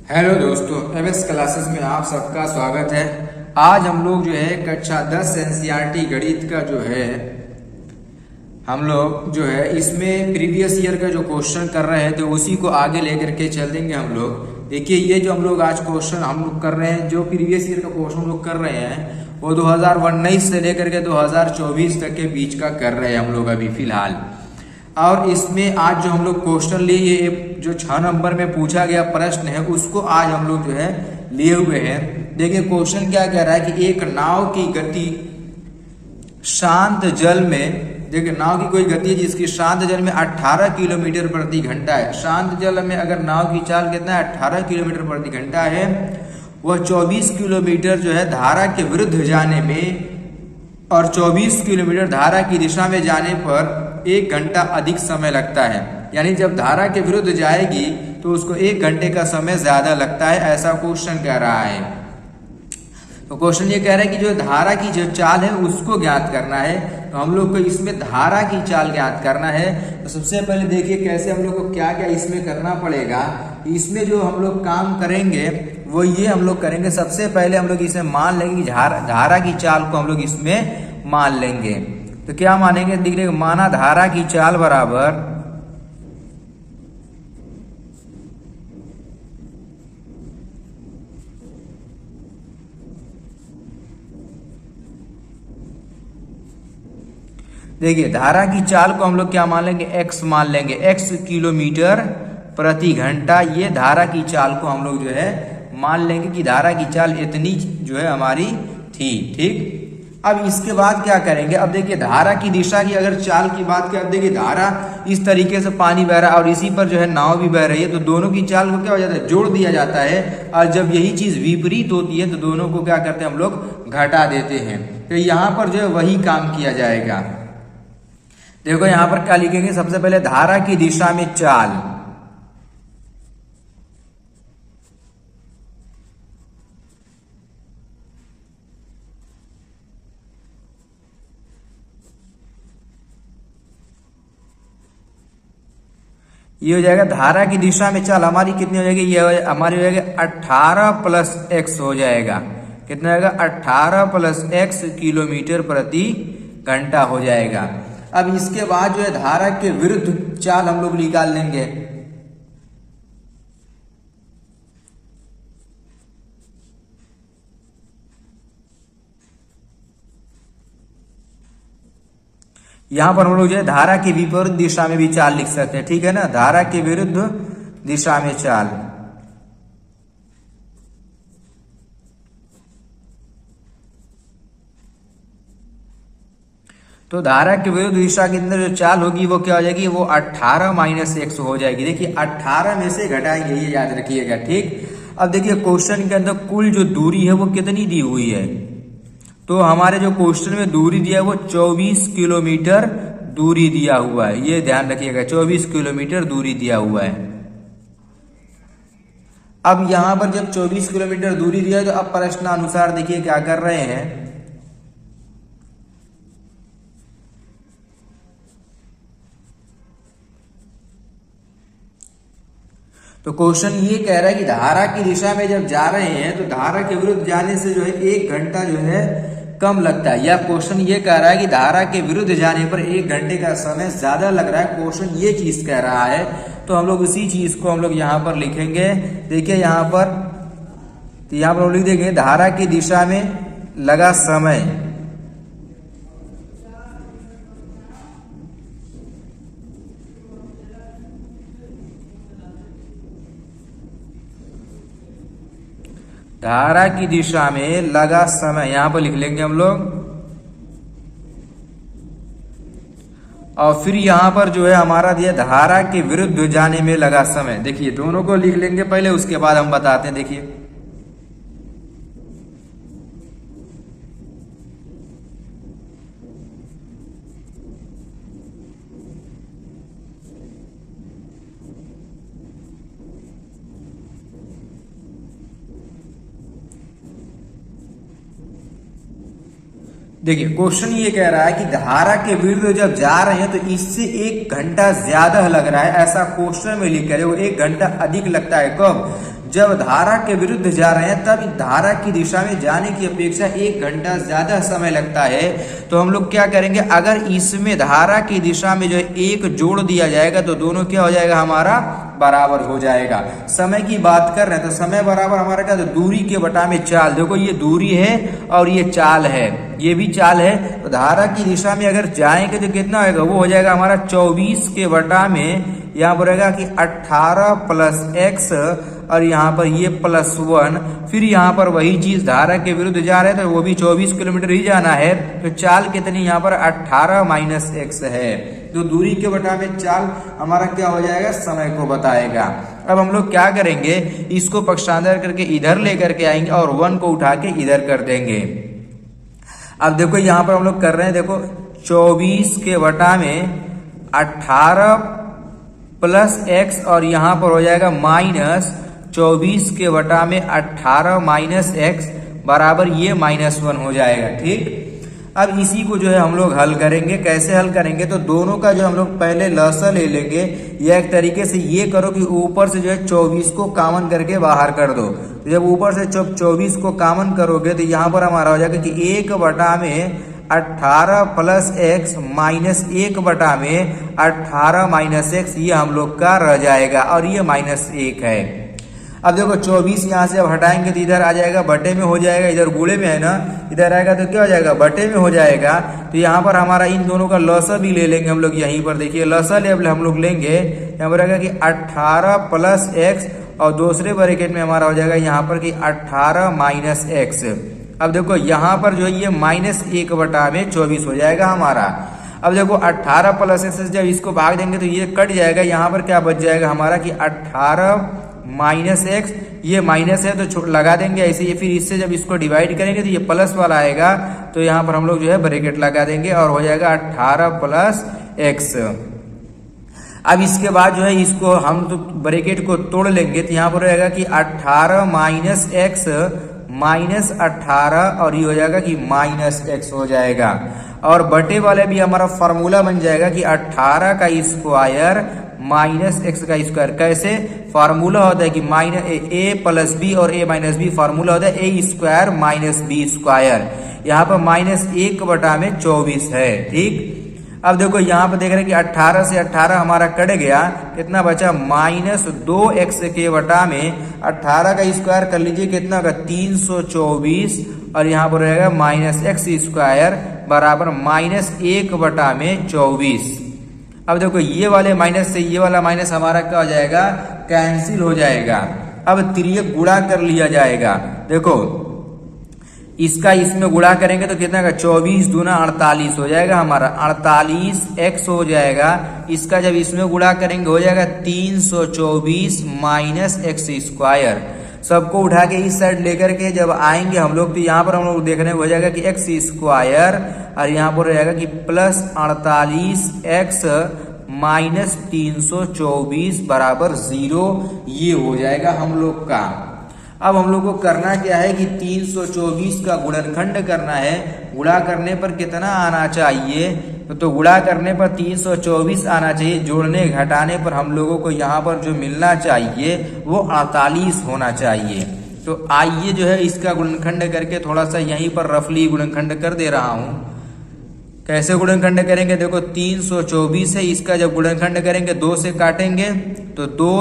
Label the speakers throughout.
Speaker 1: Hello दोस्तों, MS classes में आप सबका स्वागत है। आज हम लोग जो है कक्षा 10 एनसीईआरटी गणित का जो है हम लोग जो है इसमें प्रीवियस ईयर का जो क्वेश्चन कर रहे हैं तो उसी को आगे लेकर के चल देंगे हम लोग। देखिए, ये जो हम लोग आज क्वेश्चन हम लोग कर रहे हैं, जो प्रीवियस ईयर का क्वेश्चन हम लोग कर रहे हैं वो 2019 से लेकर के 2024 तक के बीच का कर रहे हैं हम लोग अभी फिलहाल। और इसमें आज जो हम लोग क्वेश्चन लिए, ये जो 6 नंबर में पूछा गया प्रश्न है उसको आज हम लोग जो है लिए हुए हैं। देखिए क्वेश्चन क्या कह रहा है कि एक नाव की गति शांत जल में, देखिए नाव की कोई गति है जिसकी शांत जल में 18 किलोमीटर प्रति घंटा है। शांत जल में अगर नाव की चाल कितना है 18 किलोमीटर प्रति घंटा है, वह 24 किलोमीटर जो है धारा के विरुद्ध जाने में और 24 किलोमीटर धारा की दिशा में जाने पर 1 घंटा अधिक समय लगता है। यानी जब धारा के विरुद्ध जाएगी तो उसको 1 घंटे का समय ज्यादा लगता है, ऐसा क्वेश्चन कह रहा है। तो क्वेश्चन ये कह रहा है कि जो धारा की जो चाल है उसको ज्ञात करना है। तो हम लोग को इसमें धारा की चाल ज्ञात करना है। तो सबसे पहले देखिए कैसे हम लोग को क्या क्या इसमें करना पड़ेगा। इसमें जो हम लोग काम करेंगे वो ये हम लोग करेंगे। सबसे पहले हम लोग इसमें मान लेंगे कि धारा की चाल को हम लोग इसमें मान लेंगे। तो क्या मानेंगे, देखिए माना धारा की चाल बराबर देखिए धारा की चाल को हम लोग क्या मान लेंगे, x मान लेंगे, x किलोमीटर प्रति घंटा। ये धारा की चाल को हम लोग जो है मान लेंगे कि धारा की चाल इतनी जो है हमारी थी। ठीक, अब इसके बाद क्या करेंगे। अब देखिए धारा की दिशा की अगर चाल की बात करें, देखिए धारा इस तरीके से पानी बह रहा है और इसी पर जो है नाव भी बह रही है, तो दोनों की चाल को क्या हो जाता है, जोड़ दिया जाता है। और जब यही चीज विपरीत होती है तो दोनों को क्या करते हैं हम लोग, घटा देते हैं। तो यहाँ पर जो है वही काम किया जाएगा। देखो यहाँ पर क्या लिखेंगे, सबसे पहले धारा की दिशा में चाल, ये हो जाएगा धारा की दिशा में चाल हमारी कितनी हो जाएगी, ये हमारी हो जाएगी 18 प्लस x हो जाएगा। कितना होगा, 18 प्लस x किलोमीटर प्रति घंटा हो जाएगा। अब इसके बाद जो है धारा के विरुद्ध चाल हम लोग निकाल लेंगे। यहां पर हम लोग जो है धारा के विपरीत दिशा में भी चाल लिख सकते हैं। ठीक है ना, धारा के विरुद्ध दिशा में चाल। तो धारा के विरुद्ध दिशा के अंदर जो चाल होगी वो क्या हो जाएगी, वो 18 माइनस x हो जाएगी। देखिए 18 में से घटाएंगे, ये याद रखिएगा। ठीक, अब देखिए क्वेश्चन के अंदर कुल जो दूरी है वो कितनी दी हुई है। तो हमारे जो क्वेश्चन में दूरी दिया है वो 24 किलोमीटर दूरी दिया हुआ है, ये ध्यान रखिएगा, 24 किलोमीटर दूरी दिया हुआ है। अब यहां पर जब 24 किलोमीटर दूरी दिया है तो अब प्रश्नानुसार देखिए क्या कर रहे हैं। तो क्वेश्चन ये कह रहा है कि धारा की दिशा में जब जा रहे हैं तो धारा के विरुद्ध जाने से जो है 1 घंटा जो है कम लगता है। या क्वेश्चन ये कह रहा है कि धारा के विरुद्ध जाने पर 1 घंटे का समय ज्यादा लग रहा है। क्वेश्चन ये चीज कह रहा है, तो हम लोग उसी चीज को हम लोग यहाँ पर लिखेंगे। देखिए यहाँ पर, तो यहाँ पर हम लिख देंगे धारा की दिशा में लगा समय धारा की दिशा में लगा समय, यहां पर लिख लेंगे हम लोग। और फिर यहां पर जो है हमारा दिया धारा के विरुद्ध जाने में लगा समय। देखिए दोनों को लिख लेंगे पहले, उसके बाद हम बताते हैं। देखिए देखिए क्वेश्चन ये कह रहा है कि धारा के विरुद्ध जब जा रहे हैं तो इससे 1 घंटा ज्यादा लग रहा है, ऐसा क्वेश्चन में लिख कर वो 1 घंटा अधिक लगता है। कब? जब धारा के विरुद्ध जा रहे हैं तब धारा की दिशा में जाने की अपेक्षा 1 घंटा ज्यादा समय लगता है। तो हम लोग क्या करेंगे, अगर इसमें धारा की दिशा में जो 1 जोड़ दिया जाएगा तो दोनों क्या हो जाएगा, हमारा बराबर हो जाएगा। समय की बात कर रहे हैं तो समय बराबर हमारा क्या, तो दूरी के बटा में चाल। देखो ये दूरी है और ये चाल है, ये भी चाल है। तो धारा की दिशा में अगर जाएंगे तो कितना होगा, वो हो जाएगा हमारा 24 के बटा में, यहाँ पर रहेगा कि 18 प्लस x और यहाँ पर ये +1। फिर यहाँ पर वही चीज धारा के विरुद्ध जा रहे हैं तो वो भी 24 किलोमीटर ही जाना है। तो चाल कितनी यहाँ पर 18 माइनस x है। तो दूरी के बटा में चाल हमारा क्या हो जाएगा, समय को बताएगा। अब हम लोग क्या करेंगे, इसको पक्षांतर करके इधर लेकर के आएंगे और 1 को उठा के इधर कर देंगे। अब देखो यहाँ पर हम लोग कर रहे हैं, देखो 24 के बटा में 18 प्लस x और यहाँ पर हो जाएगा माइनस 24 के बटा में 18 माइनस x बराबर ये -1 हो जाएगा। ठीक, अब इसी को जो है हम लोग हल करेंगे। कैसे हल करेंगे, तो दोनों का जो हम लोग पहले लसा ले लेंगे, या एक तरीके से ये करो कि ऊपर से जो है 24 को कॉमन करके बाहर कर दो। तो जब ऊपर से 24 को कॉमन करोगे तो यहाँ पर हमारा हो जाएगा कि 1 बटा में 18 प्लस x माइनस 1 बटा में 18 माइनस x, ये हम लोग का रह जाएगा और ये -1 है। अब देखो 24 यहाँ से अब हटाएंगे तो इधर आ जाएगा, बटे में हो जाएगा, इधर गुणे में है ना, इधर आएगा तो क्या हो जाएगा, बटे में हो जाएगा। तो यहाँ पर हमारा इन दोनों का लसा भी ले लेंगे हम लोग। यहीं पर देखिए लसा लेवल हम लोग लेंगे, यहाँ पर आएगा कि 18 प्लस x और दूसरे ब्रैकेट में हमारा हो जाएगा यहाँ पर कि 18 माइनस x। अब देखो यहाँ पर जो है ये -1 बटा में 24 हो जाएगा हमारा। अब देखो 18 प्लस x से जब इसको भाग देंगे तो ये कट जाएगा, यहाँ पर क्या बच जाएगा हमारा कि 18 माइनस x, ये माइनस है तो लगा देंगे ऐसे ही। फिर इससे जब इसको डिवाइड करेंगे तो ये प्लस वाला आएगा, तो यहाँ पर हम लोग जो है ब्रैकेट लगा देंगे और हो जाएगा 18 प्लस x। अब इसके बाद जो है इसको हम तो ब्रैकेट को तोड़ लेंगे तो यहाँ पर रहेगा कि 18 माइनस x माइनस 18 और ये हो जाएगा कि -x हो जाएगा। और बटे वाले भी हमारा फॉर्मूला बन जाएगा कि 18 का स्क्वायर माइनस x का स्क्वायर। कैसे फार्मूला होता है कि a प्लस बी और a माइनस बी, फार्मूला होता है a square minus B square. यहाँ पर -1 बटा में 24 है। ठीक, अब देखो यहाँ पर देख रहे हैं कि 18 से 18 हमारा कट गया, कितना बचा -2x के बटा में 18 का स्क्वायर कर लीजिए, कितना का 324 और यहाँ पर रहेगा -x स्क्वायर बराबर -1 बटा में 24। अब देखो ये वाले माइनस से ये वाला माइनस हमारा क्या हो जाएगा, कैंसिल हो जाएगा। अब तिर्यक गुणा कर लिया जाएगा। देखो इसका इसमें गुणा करेंगे तो कितना का 24 दूना 48 हो जाएगा हमारा, 48x हो जाएगा। इसका जब इसमें गुणा करेंगे हो जाएगा 324 माइनस x स्क्वायर। सबको उठा के इस साइड लेकर के जब आएंगे हम लोग तो यहाँ पर हम लोग देखने हो जाएगा कि x स्क्वायर और यहाँ पर हो जाएगा कि प्लस 48x माइनस 324 बराबर 0, ये हो जाएगा हम लोग का। अब हम लोग को करना क्या है कि 324 का गुणनखंड करना है। गुणा करने पर कितना आना चाहिए, तो गुणा करने पर 324 आना चाहिए। जोड़ने घटाने पर हम लोगों को यहाँ पर जो मिलना चाहिए वो 48 होना चाहिए। तो आइए जो है इसका गुणनखंड करके थोड़ा सा यहीं पर रफली गुणनखंड कर दे रहा हूँ। कैसे गुणनखंड करेंगे, देखो 324 है, इसका जब गुणनखंड करेंगे 2 से काटेंगे तो 2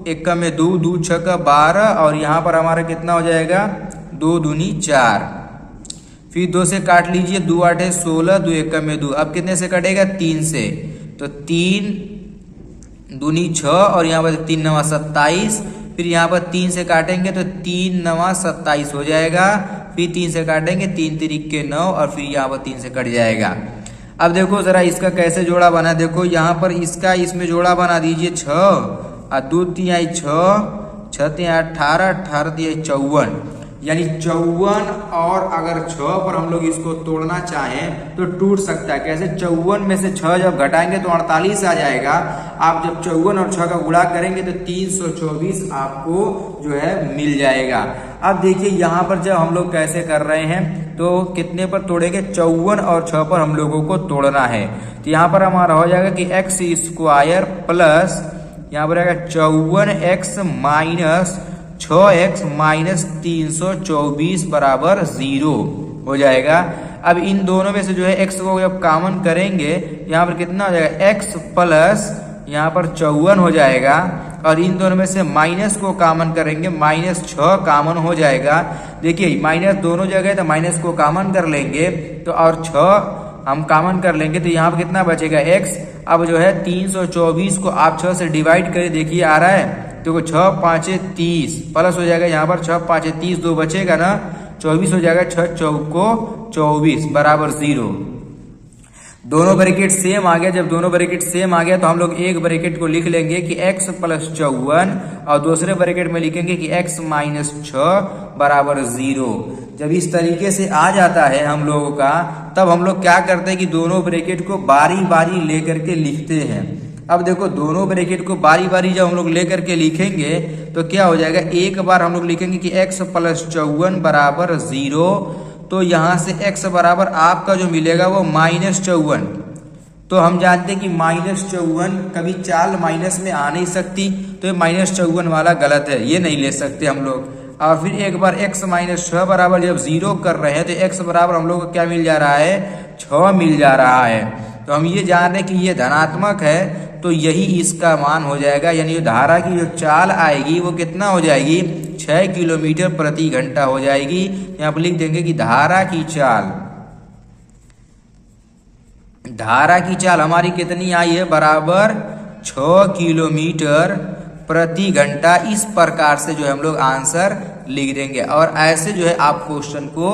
Speaker 1: 1 में 2, 2 6 12 और यहाँ पर हमारा कितना हो जाएगा 2 दूनी 4। फिर 2 से काट लीजिए, 2 8 16, 2 1 में 2। अब कितने से कटेगा 3 से, तो 3 दूनी 6 और यहाँ पर 3 9 27। फिर यहाँ पर 3 से काटेंगे तो 3 9 27 हो जाएगा। फिर 3 से काटेंगे 3 3 के 9 और फिर यहाँ पर 3 से कट जाएगा। अब देखो जरा इसका कैसे जोड़ा बना, देखो यहाँ पर इसका इसमें जोड़ा बना दीजिए 6 और 2 3 6 6 3 18 18 3 54, यानी 54। और अगर 6 पर हम लोग इसको तोड़ना चाहें तो टूट सकता है। कैसे, 54 में से 6 जब घटाएंगे तो 48 आ जाएगा। आप जब 54 और 6 का गुणा करेंगे तो 324 आपको जो है मिल जाएगा। अब देखिए यहाँ पर जब हम लोग कैसे कर रहे हैं तो कितने पर तोड़ेंगे, 54 और 6 पर हम लोगों को तोड़ना है। तो यहाँ पर हमारा हो जाएगा कि x स्क्वायर प्लस यहाँ पर आएगा 54x माइनस 6x माइनस 324 बराबर 0 हो जाएगा। अब इन दोनों में से जो है x को जब कॉमन करेंगे यहाँ पर कितना हो जाएगा, x प्लस यहाँ पर 54 हो जाएगा, और इन दोनों में से माइनस को कॉमन करेंगे, -6 कॉमन हो जाएगा। देखिए माइनस दोनों जगह तो माइनस को कॉमन कर लेंगे तो, और 6 हम कॉमन कर लेंगे तो यहाँ पर कितना बचेगा x। अब जो है 324 को आप 6 से डिवाइड करें, देखिए आ रहा है, देखो 6 5 30 प्लस हो जाएगा यहाँ पर 6 5 30, 2 बचेगा ना, 24 हो जाएगा, 6 चौको 24 बराबर 0। दोनों ब्रैकेट सेम आ गया। जब दोनों ब्रैकेट सेम आ गया तो हम लोग एक ब्रैकेट को लिख लेंगे कि x प्लस 54 और दूसरे ब्रैकेट में लिखेंगे कि x माइनस 6 बराबर 0। जब इस तरीके से आ जाता है हम लोगों का, तब हम लोग क्या करते हैं कि दोनों ब्रैकेट को बारी बारी लेकर के लिखते हैं। अब देखो दोनों ब्रैकेट को बारी बारी जब हम लोग लेकर के लिखेंगे तो क्या हो जाएगा, एक बार हम लोग लिखेंगे कि x प्लस 54 बराबर 0, तो यहाँ से x बराबर आपका जो मिलेगा वो -54। तो हम जानते हैं कि -54 कभी चाल माइनस में आ नहीं सकती, तो ये -54 वाला गलत है, ये नहीं ले सकते हम लोग। और फिर एक बार x माइनस 6 बराबर जब 0 कर रहे हैं तो x बराबर हम लोग को क्या मिल जा रहा है, 6 मिल जा रहा है। तो हम ये जान रहे हैं कि ये धनात्मक है, तो यही इसका मान हो जाएगा, यानी धारा की जो चाल आएगी वो कितना हो जाएगी, 6 किलोमीटर प्रति घंटा हो जाएगी। यहाँ पर लिख देंगे कि धारा की चाल हमारी कितनी आई है, बराबर 6 किलोमीटर प्रति घंटा। इस प्रकार से जो है हम लोग आंसर लिख देंगे और ऐसे जो है आप क्वेश्चन को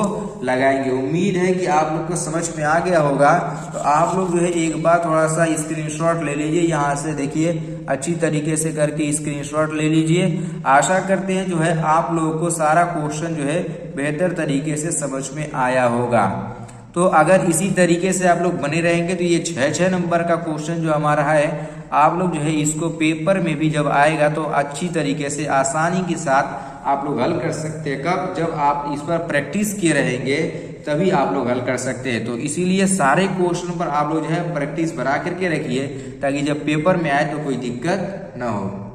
Speaker 1: लगाएंगे। उम्मीद है कि आप लोग को समझ में आ गया होगा। तो आप लोग जो है एक बार थोड़ा सा स्क्रीनशॉट ले लीजिए, यहाँ से देखिए अच्छी तरीके से करके स्क्रीनशॉट ले लीजिए। आशा करते हैं जो है आप लोगों को सारा क्वेश्चन जो है बेहतर तरीके से समझ में आया होगा। तो अगर इसी तरीके से आप लोग बने रहेंगे तो ये 6 नंबर का क्वेश्चन जो हमारा है, आप लोग जो है इसको पेपर में भी जब आएगा तो अच्छी तरीके से आसानी के साथ आप लोग हल कर सकते हैं। कब, जब आप इस पर प्रैक्टिस किए रहेंगे तभी आप लोग हल कर सकते हैं। तो इसीलिए सारे क्वेश्चन पर आप लोग जो है प्रैक्टिस बना करके रखिए, ताकि जब पेपर में आए तो कोई दिक्कत ना हो।